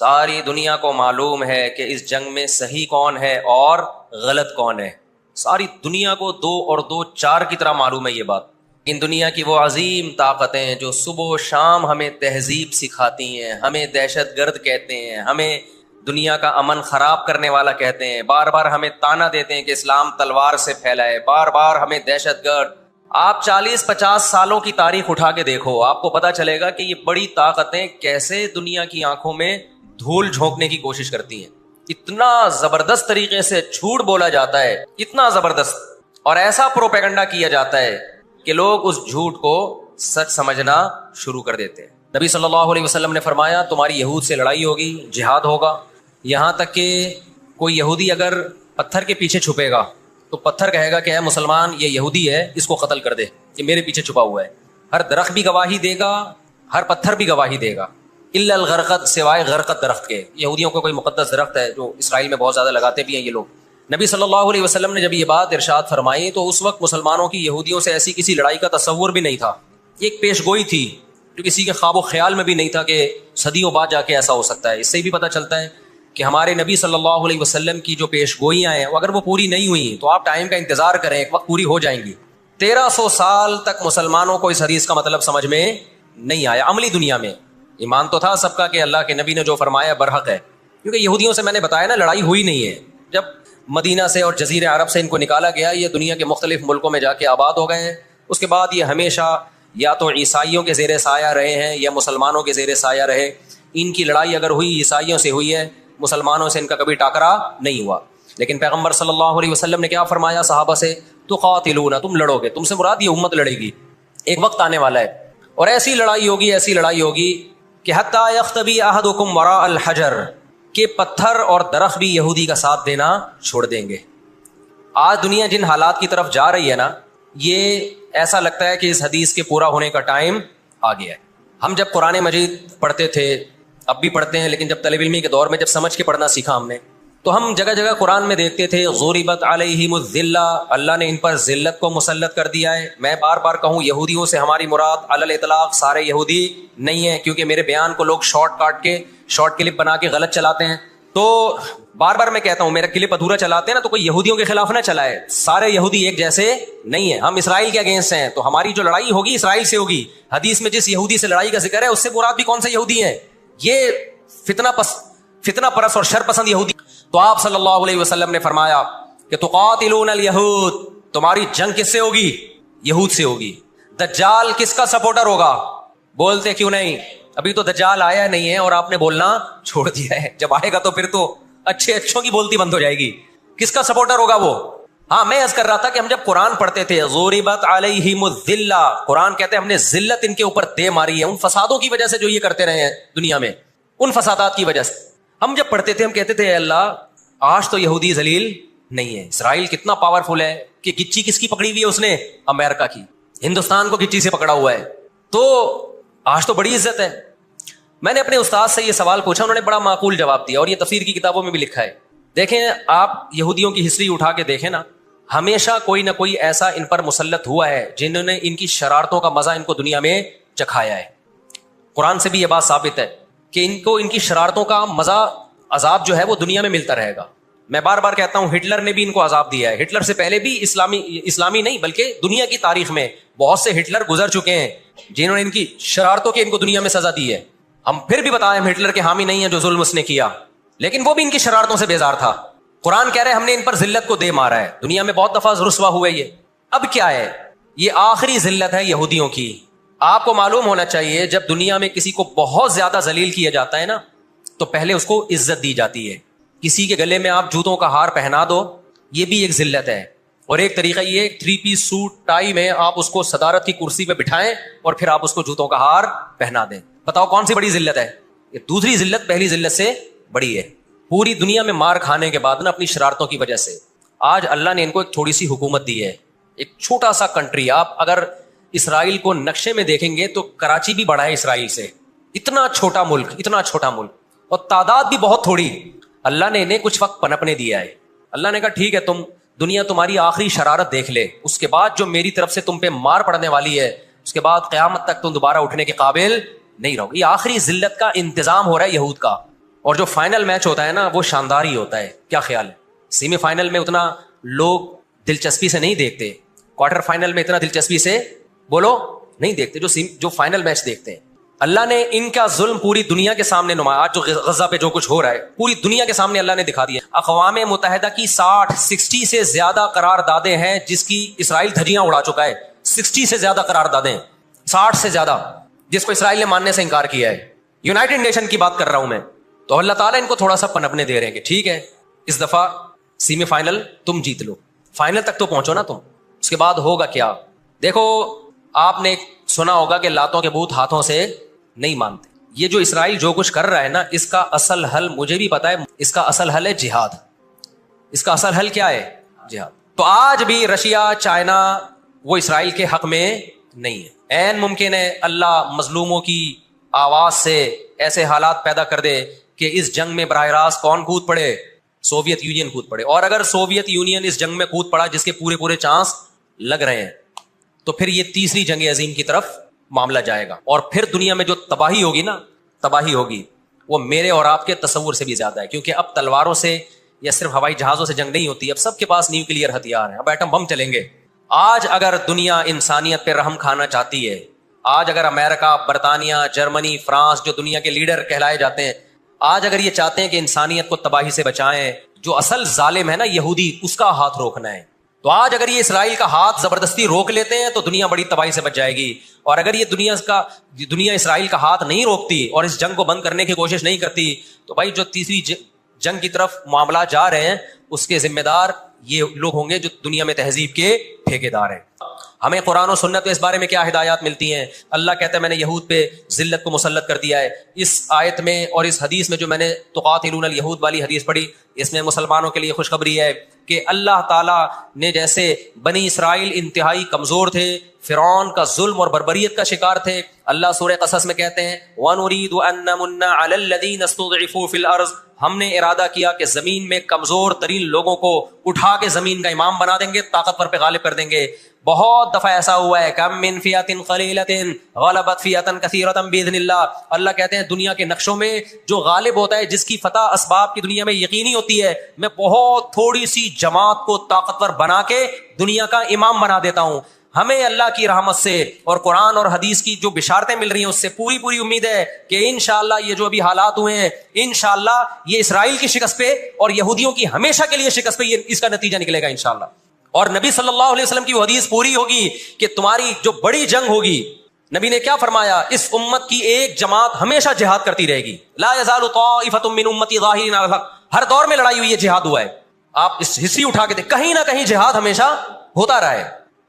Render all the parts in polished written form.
ساری دنیا کو معلوم ہے کہ اس جنگ میں صحیح کون ہے اور غلط کون ہے. ساری دنیا کو 2 اور 2 4 کی طرح معلوم ہے یہ بات. ان دنیا کی وہ عظیم طاقتیں جو صبح و شام ہمیں تہذیب سکھاتی ہیں, ہمیں دہشت گرد کہتے ہیں, ہمیں دنیا کا امن خراب کرنے والا کہتے ہیں, بار بار ہمیں تانا دیتے ہیں کہ اسلام تلوار سے پھیلا ہے, بار بار ہمیں دہشت گرد. آپ 40-50 سالوں کی تاریخ اٹھا کے دیکھو, آپ کو پتا چلے گا کہ یہ بڑی طاقتیں کیسے دنیا کی آنکھوں میں دھول جھونکنے کی کوشش کرتی ہیں. اتنا زبردست طریقے سے جھوٹ بولا جاتا ہے, اتنا زبردست, اور ایسا پروپیگنڈا کیا جاتا ہے کہ لوگ اس جھوٹ کو سچ سمجھنا شروع کر دیتے ہیں. نبی صلی اللہ علیہ وسلم نے فرمایا تمہاری یہود سے لڑائی ہوگی, جہاد ہوگا. یہاں تک کہ کوئی یہودی اگر پتھر کے پیچھے چھپے گا تو پتھر کہے گا کہ اے مسلمان یہ یہودی ہے, اس کو قتل کر دے, یہ میرے پیچھے چھپا ہوا ہے. ہر درخت بھی گواہی دے گا, ہر پتھر بھی گواہی دے گا, الا الغرقد, سوائے غرقد درخت کے. یہودیوں کو کوئی مقدس درخت ہے جو اسرائیل میں بہت زیادہ لگاتے بھی ہیں یہ لوگ. نبی صلی اللہ علیہ وسلم نے جب یہ بات ارشاد فرمائی تو اس وقت مسلمانوں کی یہودیوں سے ایسی کسی لڑائی کا تصور بھی نہیں تھا. یہ ایک پیش گوئی تھی جو کسی کے خواب و خیال میں بھی نہیں تھا کہ صدیوں بعد جا کے ایسا ہو سکتا ہے. اس سے بھی پتہ چلتا ہے کہ ہمارے نبی صلی اللہ علیہ وسلم کی جو پیش گوئیاں ہیں اگر وہ پوری نہیں ہوئی تو آپ ٹائم کا انتظار کریں, ایک وقت پوری ہو جائیں گی. 1300 سال تک مسلمانوں کو اس حدیث کا مطلب سمجھ میں نہیں آیا. عملی دنیا میں ایمان تو تھا سب کا کہ اللہ کے نبی نے جو فرمایا برحق ہے, کیونکہ یہودیوں سے میں نے بتایا نا لڑائی ہوئی نہیں ہے. جب مدینہ سے اور جزیرہ عرب سے ان کو نکالا گیا, یہ دنیا کے مختلف ملکوں میں جا کے آباد ہو گئے ہیں. اس کے بعد یہ ہمیشہ یا تو عیسائیوں کے زیر سایہ رہے ہیں یا مسلمانوں کے زیر سایہ رہے. ان کی لڑائی اگر ہوئی عیسائیوں سے ہوئی ہے, مسلمانوں سے ان کا کبھی ٹاکرا نہیں ہوا. لیکن پیغمبر صلی اللہ علیہ وسلم نے کیا فرمایا صحابہ سے, تقاتلون, تم لڑو گے, تم سے مراد یہ امت لڑے گی. ایک وقت آنے والا ہے اور ایسی لڑائی ہوگی, ایسی لڑائی ہوگی کہ حتی یختبی احدکم وراء الحجر, کہ پتھر اور درخت بھی یہودی کا ساتھ دینا چھوڑ دیں گے. آج دنیا جن حالات کی طرف جا رہی ہے نا, یہ ایسا لگتا ہے کہ اس حدیث کے پورا ہونے کا ٹائم آ گیا ہے. ہم جب قرآن مجید پڑھتے تھے, اب بھی پڑھتے ہیں, لیکن جب طالب علمی کے دور میں جب سمجھ کے پڑھنا سیکھا ہم نے, تو ہم جگہ جگہ قرآن میں دیکھتے تھے ضربت علیہم الذلہ, اللہ نے ان پر ذلت کو مسلط کر دیا ہے. میں بار بار کہوں یہودیوں سے ہماری مراد علی الاطلاق سارے یہودی نہیں ہے, کیونکہ میرے بیان کو لوگ شارٹ کلپ بنا کے غلط چلاتے ہیں. تو بار بار میں کہتا ہوں میرا کلپ ادھورا چلاتے ہیں نا تو کوئی یہودیوں کے خلاف نہ چلائے, سارے یہودی ایک جیسے نہیں ہیں. ہم اسرائیل کے اگینسٹ ہیں, تو ہماری جو لڑائی ہوگی اسرائیل سے ہوگی. حدیث میں جس یہودی سے لڑائی کا ذکر ہے اس سے مراد بھی کون سے یہودی ہیں؟ یہ فتنہ پرست اور شر پسند یہودی. تو آپ صلی اللہ علیہ وسلم نے فرمایا کہ تقاتلون الیہود, تمہاری جنگ کس سے ہوگی؟ یہود سے ہوگی. دجال کس کا سپورٹر ہوگا؟ بولتے کیوں نہیں؟ ابھی تو دجال آیا نہیں ہے اور آپ نے بولنا چھوڑ دیا ہے. جب آئے گا تو پھر تو اچھوں کی بولتی بند ہو جائے گی. کس کا سپورٹر ہوگا وہ؟ ہاں, میں عرض کر رہا تھا کہ ہم جب قرآن پڑھتے تھے ضربت علیہم الذلہ, قرآن کہتے ہیں ہم نے ذلت ان کے اوپر دے ماری ہے, ان فسادوں کی وجہ سے جو یہ کرتے رہے ہیں دنیا میں, ان فسادات کی وجہ سے. ہم جب پڑھتے تھے ہم کہتے تھے اے اللہ آج تو یہودی ذلیل نہیں ہے. اسرائیل کتنا پاورفل ہے کہ گچی کس کی پکڑی ہوئی ہے اس نے؟ امریکہ کی. ہندوستان کو گچی سے پکڑا ہوا ہے, تو آج تو بڑی عزت ہے. میں نے اپنے استاد سے یہ سوال پوچھا, انہوں نے بڑا معقول جواب دیا, اور یہ تفسیر کی کتابوں میں بھی لکھا ہے. دیکھیں آپ یہودیوں کی ہسٹری اٹھا کے دیکھیں نا, ہمیشہ کوئی نہ کوئی ایسا ان پر مسلط ہوا ہے جنہوں نے ان کی شرارتوں کا مزہ ان کو دنیا میں چکھایا ہے. قرآن سے بھی یہ بات ثابت ہے کہ ان کو ان کی شرارتوں کا مزہ, عذاب جو ہے وہ دنیا میں ملتا رہے گا. میں بار بار کہتا ہوں ہٹلر نے بھی ان کو عذاب دیا ہے. ہٹلر سے پہلے بھی اسلامی نہیں بلکہ دنیا کی تاریخ میں بہت سے ہٹلر گزر چکے ہیں جنہوں نے ان کی شرارتوں کی ان کو دنیا میں سزا دی ہے. ہم پھر بھی بتائیں ہم ہٹلر کے حامی نہیں ہیں جو ظلم اس نے کیا, لیکن وہ بھی ان کی شرارتوں سے بیزار تھا. قرآن کہہ رہے ہم نے ان پر ذلت کو دے مارا ہے. دنیا میں بہت دفعہ رسوا ہوئے یہ. اب کیا ہے, یہ آخری ذلت ہے یہودیوں کی. آپ کو معلوم ہونا چاہیے جب دنیا میں کسی کو بہت زیادہ ذلیل کیا جاتا ہے نا تو پہلے اس کو عزت دی جاتی ہے. کسی کے گلے میں آپ جوتوں کا ہار پہنا دو, یہ بھی ایک ذلت ہے. اور ایک طریقہ یہ 3 پیس سوٹ ٹائی میں آپ اس کو صدارت کی کرسی پہ بٹھائیں اور پھر آپ اس کو جوتوں کا ہار پہنا دیں. بتاؤ کون سی بڑی ذلت ہے؟ یہ دوسری ذلت پہلی ذلت سے بڑی ہے. پوری دنیا میں مار کھانے کے بعد نا اپنی شرارتوں کی وجہ سے آج اللہ نے ان کو ایک تھوڑی سی حکومت دی ہے. ایک چھوٹا سا کنٹری, آپ اگر اسرائیل کو نقشے میں دیکھیں گے تو کراچی بھی بڑا ہے اسرائیل سے. اتنا چھوٹا ملک اور تعداد بھی بہت تھوڑی. اللہ نے انہیں کچھ وقت پنپنے دیا ہے. اللہ نے کہا ٹھیک ہے دنیا تمہاری آخری شرارت دیکھ لے, اس کے بعد جو میری طرف سے تم پہ مار پڑنے والی ہے اس کے بعد قیامت تک تم دوبارہ اٹھنے کے قابل نہیں رہو. یہ آخری ذلت کا انتظام ہو رہا ہے یہود کا. اور جو فائنل میچ ہوتا ہے نا وہ شاندار ہی ہوتا ہے. کیا خیال ہے؟ سیمی فائنل میں اتنا لوگ دلچسپی سے نہیں دیکھتے, کوارٹر فائنل میں اتنا دلچسپی سے بولو نہیں دیکھتے جو فائنل میچ دیکھتے ہیں. اللہ نے ان کا ظلم پوری دنیا کے سامنے نمایا. آج جو غزہ پہ جو کچھ ہو رہا ہے پوری دنیا کے سامنے اللہ نے دکھا دیا. اقوام متحدہ کی 60 سے زیادہ قراردادیں ہیں جس کی اسرائیل دھجیاں اڑا چکا ہے. 60 سے زیادہ قراردادیں, 60 سے زیادہ, جس کو اسرائیل نے ماننے سے انکار کیا ہے. یونائٹڈ نیشن کی بات کر رہا ہوں میں. تو اللہ تعالیٰ ان کو تھوڑا سا پنپنے دے رہے ہیں کہ ٹھیک ہے اس دفعہ سیمی فائنل تم جیت لو, فائنل تک تو پہنچو نا تم, اس کے بعد ہوگا کیا. دیکھو آپ نے سنا ہوگا کہ لاتوں کے بت ہاتھوں سے نہیں مانتے. یہ جو اسرائیل جو کچھ کر رہا ہے نا, اس کا اصل حل مجھے بھی پتا ہے. اس کا اصل حل ہے جہاد. اس کا اصل حل کیا ہے؟ جہاد. تو آج بھی رشیا, چائنا وہ اسرائیل کے حق میں نہیں ہے. عین ممکن ہے اللہ مظلوموں کی آواز سے ایسے حالات پیدا کر دے کہ اس جنگ میں براہ راست کون کود پڑے؟ سوویت یونین کود پڑے. اور اگر سوویت یونین اس جنگ میں کود پڑا جس کے پورے چانس لگ رہے ہیں, تو پھر یہ تیسری جنگ عظیم کی طرف معاملہ جائے گا. اور پھر دنیا میں جو تباہی ہوگی نا, تباہی ہوگی وہ میرے اور آپ کے تصور سے بھی زیادہ ہے. کیونکہ اب تلواروں سے یا صرف ہوائی جہازوں سے جنگ نہیں ہوتی, اب سب کے پاس نیوکلیئر ہتھیار ہیں, اب ایٹم بم چلیں گے. آج اگر دنیا انسانیت پہ رحم کھانا چاہتی ہے, آج اگر امریکہ, برطانیہ, جرمنی, فرانس جو دنیا کے لیڈر کہلائے جاتے ہیں, آج اگر یہ چاہتے ہیں کہ انسانیت کو تباہی سے بچائیں, جو اصل ظالم ہے نا یہودی, اس کا ہاتھ روکنا ہے. تو آج اگر یہ اسرائیل کا ہاتھ زبردستی روک لیتے ہیں تو دنیا بڑی تباہی سے بچ جائے گی. اور اگر یہ دنیا اسرائیل کا ہاتھ نہیں روکتی اور اس جنگ کو بند کرنے کی کوشش نہیں کرتی, تو بھائی جو تیسری جنگ کی طرف معاملات جا رہے ہیں اس کے ذمہ دار یہ لوگ ہوں گے جو دنیا میں تہذیب کے ٹھیکیدار ہیں. ہمیں قرآن و سنت میں اس بارے میں کیا ہدایات ملتی ہیں؟ اللہ کہتا ہے میں نے یہود پہ ذلت کو مسلط کر دیا ہے. اس آیت میں اور اس حدیث میں جو میں نے تقاتلون الیہود والی حدیث پڑھی, اس میں مسلمانوں کے لیے خوشخبری ہے کہ اللہ تعالیٰ نے جیسے بنی اسرائیل انتہائی کمزور تھے, فرعون کا ظلم اور بربریت کا شکار تھے, اللہ سورہ قصص میں کہتے ہیں وَنُرِيدُ أَن نَّمُنَّ عَلَى الَّذِينَ اسْتُضْعِفُوا فِي الْأَرْضِ, ہم نے ارادہ کیا کہ زمین میں کمزور ترین لوگوں کو اٹھا کے زمین کا امام بنا دیں گے, طاقتور پہ غالب کر دیں گے. بہت دفعہ ایسا ہوا ہے, کم من فئۃ قلیلۃ غلبت فئۃ کثیرۃ باذن اللہ. اللہ کہتے ہیں دنیا کے نقشوں میں جو غالب ہوتا ہے, جس کی فتح اسباب کی دنیا میں یقینی ہوتی ہے, میں بہت تھوڑی سی جماعت کو طاقتور بنا کے دنیا کا امام بنا دیتا ہوں. ہمیں اللہ کی رحمت سے اور قرآن اور حدیث کی جو بشارتیں مل رہی ہیں اس سے پوری امید ہے کہ انشاءاللہ یہ جو ابھی حالات ہوئے ہیں, انشاءاللہ یہ اسرائیل کی شکست پہ اور یہودیوں کی ہمیشہ کے لیے شکست پہ اس کا نتیجہ نکلے گا انشاءاللہ. اور نبی صلی اللہ علیہ وسلم کی وہ حدیث پوری ہوگی کہ تمہاری جو بڑی جنگ ہوگی, نبی نے کیا فرمایا, اس امت کی ایک جماعت ہمیشہ جہاد کرتی رہے گی. لا یزال طائفۃ من امتی ظاہرین علی الحق, ہر دور میں لڑائی ہوئی ہے, جہاد ہوا ہے. آپ اس ہسٹری اٹھا کے دیکھ, کہیں نہ کہیں جہاد ہمیشہ ہوتا رہا ہے.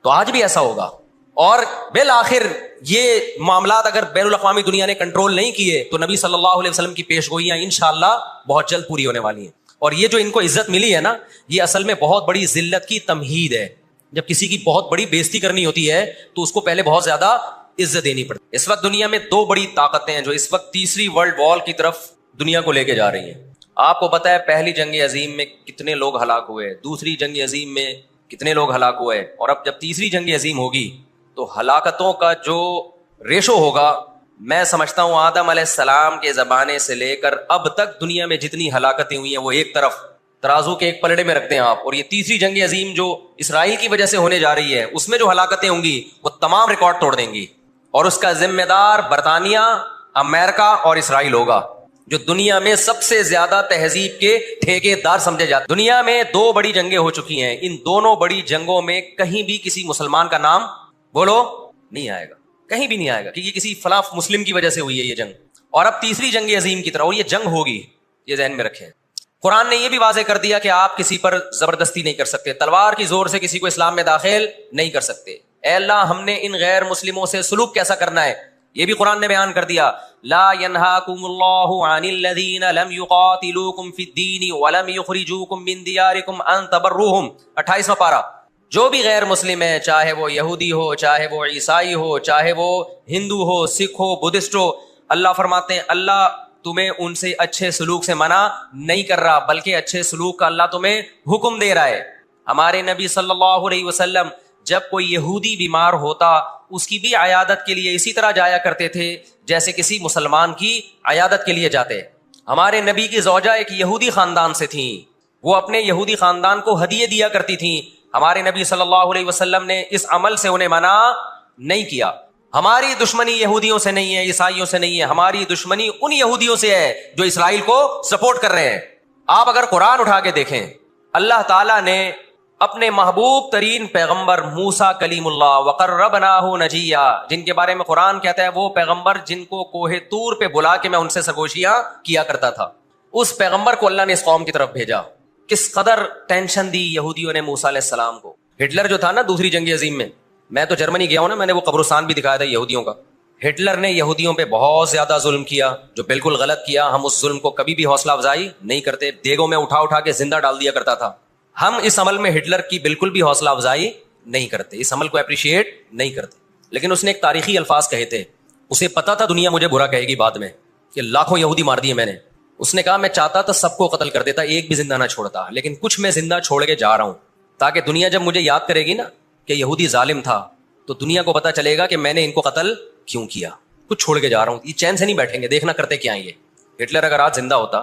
تو آج بھی ایسا ہوگا. اور بالآخر یہ معاملات اگر بین الاقوامی دنیا نے کنٹرول نہیں کیے تو نبی صلی اللہ علیہ وسلم کی پیش گوئیاں انشاءاللہ بہت جلد پوری ہونے والی ہیں. اور یہ جو ان کو عزت ملی ہے نا, یہ اصل میں بہت بڑی ذلت کی تمہید ہے. جب کسی کی بہت بڑی بےزتی کرنی ہوتی ہے تو اس کو پہلے بہت زیادہ عزت دینی پڑتی ہے. اس وقت دنیا میں 2 بڑی طاقتیں ہیں جو اس وقت تیسری ورلڈ وار کی طرف دنیا کو لے کے جا رہی ہیں. آپ کو پتا ہے پہلی جنگ عظیم میں کتنے لوگ ہلاک ہوئے, دوسری جنگ عظیم میں کتنے لوگ ہلاک ہوئے, اور اب جب تیسری جنگ عظیم ہوگی تو ہلاکتوں کا جو ریشو ہوگا, میں سمجھتا ہوں آدم علیہ السلام کے زمانے سے لے کر اب تک دنیا میں جتنی ہلاکتیں ہوئی ہیں وہ ایک طرف ترازو کے ایک پلڑے میں رکھتے ہیں آپ, اور یہ تیسری جنگ عظیم جو اسرائیل کی وجہ سے ہونے جا رہی ہے اس میں جو ہلاکتیں ہوں گی وہ تمام ریکارڈ توڑ دیں گی. اور اس کا ذمہ دار برطانیہ, امریکہ اور اسرائیل ہوگا, جو دنیا میں سب سے زیادہ تہذیب کے ٹھیکے دار سمجھے جاتے. دنیا میں 2 بڑی جنگیں ہو چکی ہیں, ان دونوں بڑی جنگوں میں کہیں بھی کسی مسلمان کا نام بولو نہیں آئے گا, کہیں بھی نہیں آئے گا کہ یہ کسی فلاں مسلم کی وجہ سے ہوئی ہے یہ جنگ. اور اب تیسری جنگ عظیم کی طرح, اور یہ جنگ ہوگی, یہ ذہن میں رکھیں. قرآن نے یہ بھی واضح کر دیا کہ آپ کسی پر زبردستی نہیں کر سکتے, تلوار کی زور سے کسی کو اسلام میں داخل نہیں کر سکتے. اے اللہ ہم نے ان غیر مسلموں سے سلوک کیسا کرنا ہے یہ بھی قرآن نے بیان کر دیا. لا ينهاكم الله عن الذين لم يقاتلوكم في الدين ولم يخرجوكم من دياركم ان تبروهم, 28واں پارہ. جو بھی غیر مسلم ہے, چاہے وہ یہودی ہو, چاہے وہ عیسائی ہو, چاہے وہ ہندو ہو, سکھ ہو, بدھسٹ ہو, اللہ فرماتے ہیں اللہ تمہیں ان سے اچھے سلوک سے منع نہیں کر رہا, بلکہ اچھے سلوک کا اللہ تمہیں حکم دے رہا ہے. ہمارے نبی صلی اللہ علیہ وسلم جب کوئی یہودی بیمار ہوتا اس کی بھی عیادت کے لیے اسی طرح جایا کرتے تھے جیسے کسی مسلمان کی عیادت کے لیے جاتے. ہمارے نبی کی زوجہ ایک یہودی خاندان سے تھیں، وہ اپنے یہودی خاندان کو ہدیے دیا کرتی تھیں. ہمارے نبی صلی اللہ علیہ وسلم نے اس عمل سے انہیں منع نہیں کیا. ہماری دشمنی یہودیوں سے نہیں ہے، عیسائیوں سے نہیں ہے، ہماری دشمنی ان یہودیوں سے ہے جو اسرائیل کو سپورٹ کر رہے ہیں. آپ اگر قرآن اٹھا کے دیکھیں، اللہ تعالیٰ نے اپنے محبوب ترین پیغمبر موسیٰ کلیم اللہ وقربناہ نجیہ، جن کے بارے میں قرآن کہتا ہے وہ پیغمبر جن کو کوہ طور پہ بلا کے میں ان سے سرگوشیاں کیا کرتا تھا، اس پیغمبر کو اللہ نے اس قوم کی طرف بھیجا. کس قدر ٹینشن دی یہودیوں نے موسیٰ علیہ السلام کو. ہٹلر جو تھا نا دوسری جنگ عظیم میں تو جرمنی گیا ہوں نا، میں نے وہ قبرستان بھی دکھایا تھا یہودیوں کا. ہٹلر نے یہودیوں پہ بہت زیادہ ظلم کیا، جو بالکل غلط کیا. ہم اس ظلم کو کبھی بھی حوصلہ افزائی نہیں کرتے، دیگوں میں اٹھا کے زندہ ڈال دیا کرتا تھا. ہم اس عمل میں ہٹلر کی بالکل بھی حوصلہ افزائی نہیں کرتے، اس عمل کو اپریشیٹ نہیں کرتے. لیکن اس نے ایک تاریخی الفاظ کہے تھے، اسے پتا تھا دنیا مجھے برا کہے گی بعد میں کہ لاکھوں یہودی مار دیے میں نے. اس نے کہا میں چاہتا تھا سب کو قتل کر دیتا، ایک بھی زندہ نہ چھوڑتا، لیکن کچھ میں زندہ چھوڑ کے جا رہا ہوں تاکہ دنیا جب مجھے یاد کرے گی نا کہ یہودی ظالم تھا تو دنیا کو پتا چلے گا کہ میں نے ان کو قتل کیوں کیا. کچھ چھوڑ کے جا رہا ہوں، یہ چین سے نہیں بیٹھیں گے، دیکھنا کرتے کیا ہیں یہ. ہٹلر اگر آج زندہ ہوتا،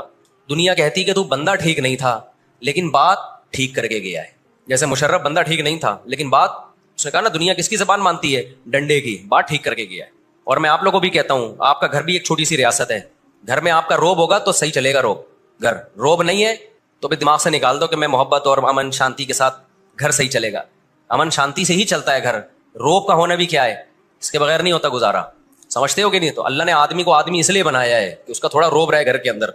دنیا کہتی کہ تو بندہ ٹھیک نہیں تھا لیکن بات ٹھیک کر کے گیا ہے. جیسے مشرف بندہ ٹھیک نہیں تھا لیکن بات، اس نے کہا نا دنیا کس کی زبان مانتی ہے؟ ڈنڈے کی. بات ٹھیک کر کے گیا ہے. اور میں آپ لوگوں کو بھی کہتا ہوں، آپ کا گھر بھی ایک چھوٹی سی ریاست ہے. گھر میں آپ کا روب ہوگا تو صحیح چلے گا روب. گھر روب نہیں ہے تو پھر دماغ سے نکال دو کہ میں محبت اور امن شانتی کے ساتھ گھر صحیح چلے گا. امن شانتی سے ہی چلتا ہے گھر. روب کا ہونا بھی کیا ہے، اس کے بغیر نہیں ہوتا گزارا. سمجھتے ہو کہ نہیں؟ تو اللہ نے آدمی کو آدمی اس لیے بنایا ہے کہ اس کا تھوڑا روب رہے گھر کے اندر.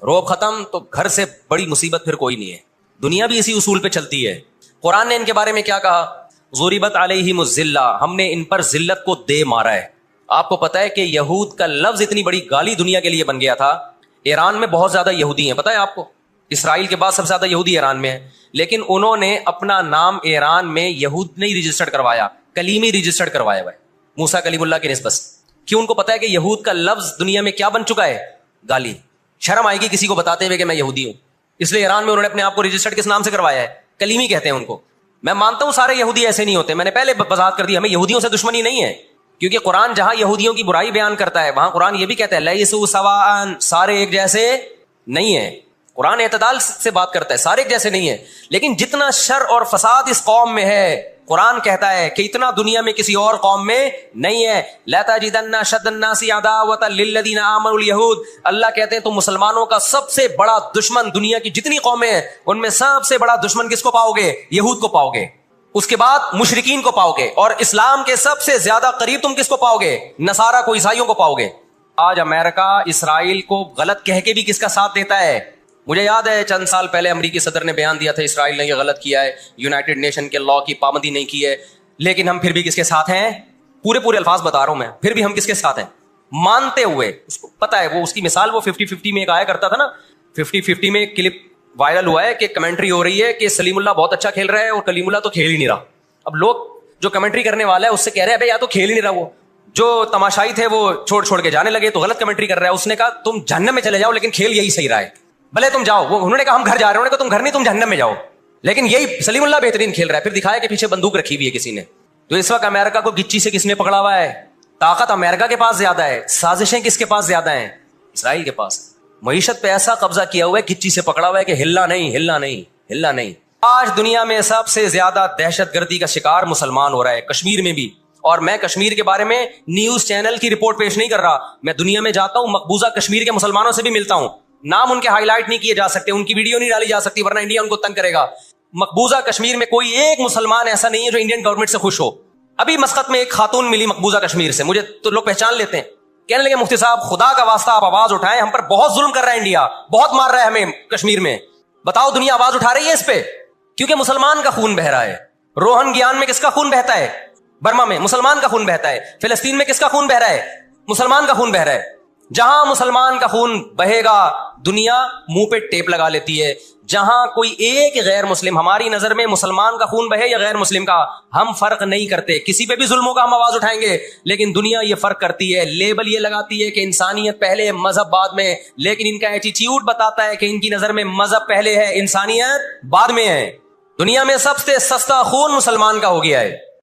روب ختم تو گھر سے بڑی مصیبت پھر کوئی نہیں ہے. دنیا بھی اسی اصول پہ چلتی ہے. قرآن نے ان کے بارے میں کیا کہا؟ ضربت علیہم الذلہ، ہم نے ان پر ذلت کو دے مارا ہے. آپ کو پتا ہے کہ یہود کا لفظ اتنی بڑی گالی دنیا کے لیے بن گیا تھا. ایران میں بہت زیادہ یہودی ہیں، پتا ہے آپ کو؟ اسرائیل کے بعد سب سے زیادہ یہودی ایران میں ہے، لیکن انہوں نے اپنا نام ایران میں یہود نہیں رجسٹرڈ کروایا، کلیمی رجسٹرڈ کروایا ہوا ہے موسیٰ کلیم اللہ کے نسبت. کیوں؟ ان کو پتا ہے کہ یہود کا لفظ دنیا میں کیا بن چکا ہے؟ گالی. شرم آئے گی کسی کو بتاتے ہوئے کہ میں یہودی ہوں، اس لیے ایران میں انہوں نے اپنے آپ کو رجسٹرڈ کس نام سے کروایا ہے؟ کلیمی کہتے ہیں ان کو. میں مانتا ہوں سارے یہودی ایسے نہیں ہوتے، میں نے پہلے وضاحت کر دی، ہمیں یہودیوں سے دشمنی نہیں ہے، کیونکہ قرآن جہاں یہودیوں کی برائی بیان کرتا ہے وہاں قرآن یہ بھی کہتا ہے لیسوا سواء، سارے ایک جیسے نہیں ہیں. قرآن اعتدال سے بات کرتا ہے، سارے ایک جیسے نہیں ہیں. لیکن جتنا شر اور فساد اس قوم میں ہے، قرآن کہتا ہے کہ اتنا دنیا میں کسی اور قوم میں نہیں ہے. لا تجدن اشد الناس عداوۃ للذین آمنوا الیہود، اللہ کہتے ہیں تم مسلمانوں کا سب سے بڑا دشمن دنیا کی جتنی قومیں ہیں ان میں سب سے بڑا دشمن کس کو پاؤ گے؟ یہود کو پاؤ گے. اس کے بعد مشرکین کو پاؤ گے، اور اسلام کے سب سے زیادہ قریب تم کس کو پاؤ گے؟ نصارہ کو، عیسائیوں کو پاؤ گے. آج امریکہ اسرائیل کو غلط کہہ کے بھی کس کا ساتھ دیتا ہے؟ مجھے یاد ہے چند سال پہلے امریکی صدر نے بیان دیا تھا اسرائیل نے یہ غلط کیا ہے، یونائٹڈ نیشن کے لاء کی پابندی نہیں کی ہے، لیکن ہم پھر بھی کس کے ساتھ ہیں؟ پورے الفاظ بتا رہا ہوں میں، پھر بھی ہم کس کے ساتھ ہیں؟ مانتے ہوئے. اس کو پتا ہے، وہ اس کی مثال وہ 50-50 میں ایک آیا کرتا تھا نا، 50-50 میں ایک کلپ وائرل ہوا ہے کہ کمنٹری ہو رہی ہے کہ سلیم اللہ بہت اچھا کھیل رہا ہے اور کلیم اللہ تو کھیل ہی نہیں رہا. اب لوگ جو کمنٹری کرنے والا ہے اس سے کہہ رہے ہیں بھائی یا تو کھیل ہی نہیں رہا، وہ جو تماشائی تھے وہ چھوڑ کے جانے لگے تو غلط کمنٹری کر رہا ہے. اس نے کہا تم جہنم میں چلے جاؤ لیکن کھیل یہی صحیح رہا ہے، بھلے تم جاؤ. وہ انہوں نے کہا ہم گھر جا رہے ہیں، انہوں نے کہا تم گھر نہیں، تم جہنم میں جاؤ، لیکن یہی سلیم اللہ بہترین کھیل رہا ہے. پھر دکھایا کہ پیچھے بندوق رکھی ہوئی ہے کسی نے. تو اس وقت امریکہ کو گچی سے کس نے پکڑا ہوا ہے؟ طاقت امریکہ کے پاس زیادہ ہے، سازشیں کس کے پاس زیادہ ہیں؟ اسرائیل کے پاس. معیشت پہ ایسا قبضہ کیا ہوا ہے، گچی سے پکڑا ہوا ہے کہ ہلنا نہیں. آج دنیا میں سب سے زیادہ دہشت گردی کا شکار مسلمان ہو رہا ہے، کشمیر میں بھی. اور میں کشمیر کے بارے میں نیوز چینل کی رپورٹ پیش نہیں کر رہا، میں دنیا میں جاتا ہوں، مقبوضہ کشمیر کے مسلمانوں سے بھی ملتا ہوں. نام ان کے ہائی لائٹ نہیں کیے جا سکتے، ان کی ویڈیو نہیں ڈالی جا سکتی ورنہ انڈیا ان کو تنگ کرے گا. مقبوضہ کشمیر میں کوئی ایک مسلمان ایسا نہیں ہے جو انڈین گورنمنٹ سے خوش ہو. ابھی مسقط میں ایک خاتون ملی مقبوضہ کشمیر سے، مجھے تو لوگ پہچان لیتے ہیں، کہنے لگے مفتی صاحب خدا کا واسطہ آپ آواز اٹھائیں، ہم پر بہت ظلم کر رہا ہے انڈیا، بہت مار رہا ہے ہمیں کشمیر میں، بتاؤ دنیا آواز اٹھا رہی ہے اس پہ؟ کیونکہ مسلمان کا خون بہ رہا ہے. روہنگیان میں کس کا خون بہتا ہے؟ برما میں مسلمان کا خون بہتا ہے. فلسطین میں کس کا خون بہ رہا ہے؟ مسلمان کا خون بہ رہا ہے. جہاں مسلمان کا خون بہے گا دنیا منہ پہ ٹیپ لگا لیتی ہے. جہاں کوئی ایک غیر مسلم، ہماری نظر میں مسلمان کا خون بہے یا غیر مسلم کا، ہم فرق نہیں کرتے، کسی پہ بھی ظلموں کا ہم آواز اٹھائیں گے. لیکن دنیا یہ فرق کرتی ہے، لیبل یہ لگاتی ہے کہ انسانیت پہلے مذہب بعد میں، لیکن ان کا ایٹیٹیوڈ بتاتا ہے کہ ان کی نظر میں مذہب پہلے ہے، انسانیت بعد میں ہے. دنیا میں سب سے سستا خون مسلمان کا ہو گیا ہے.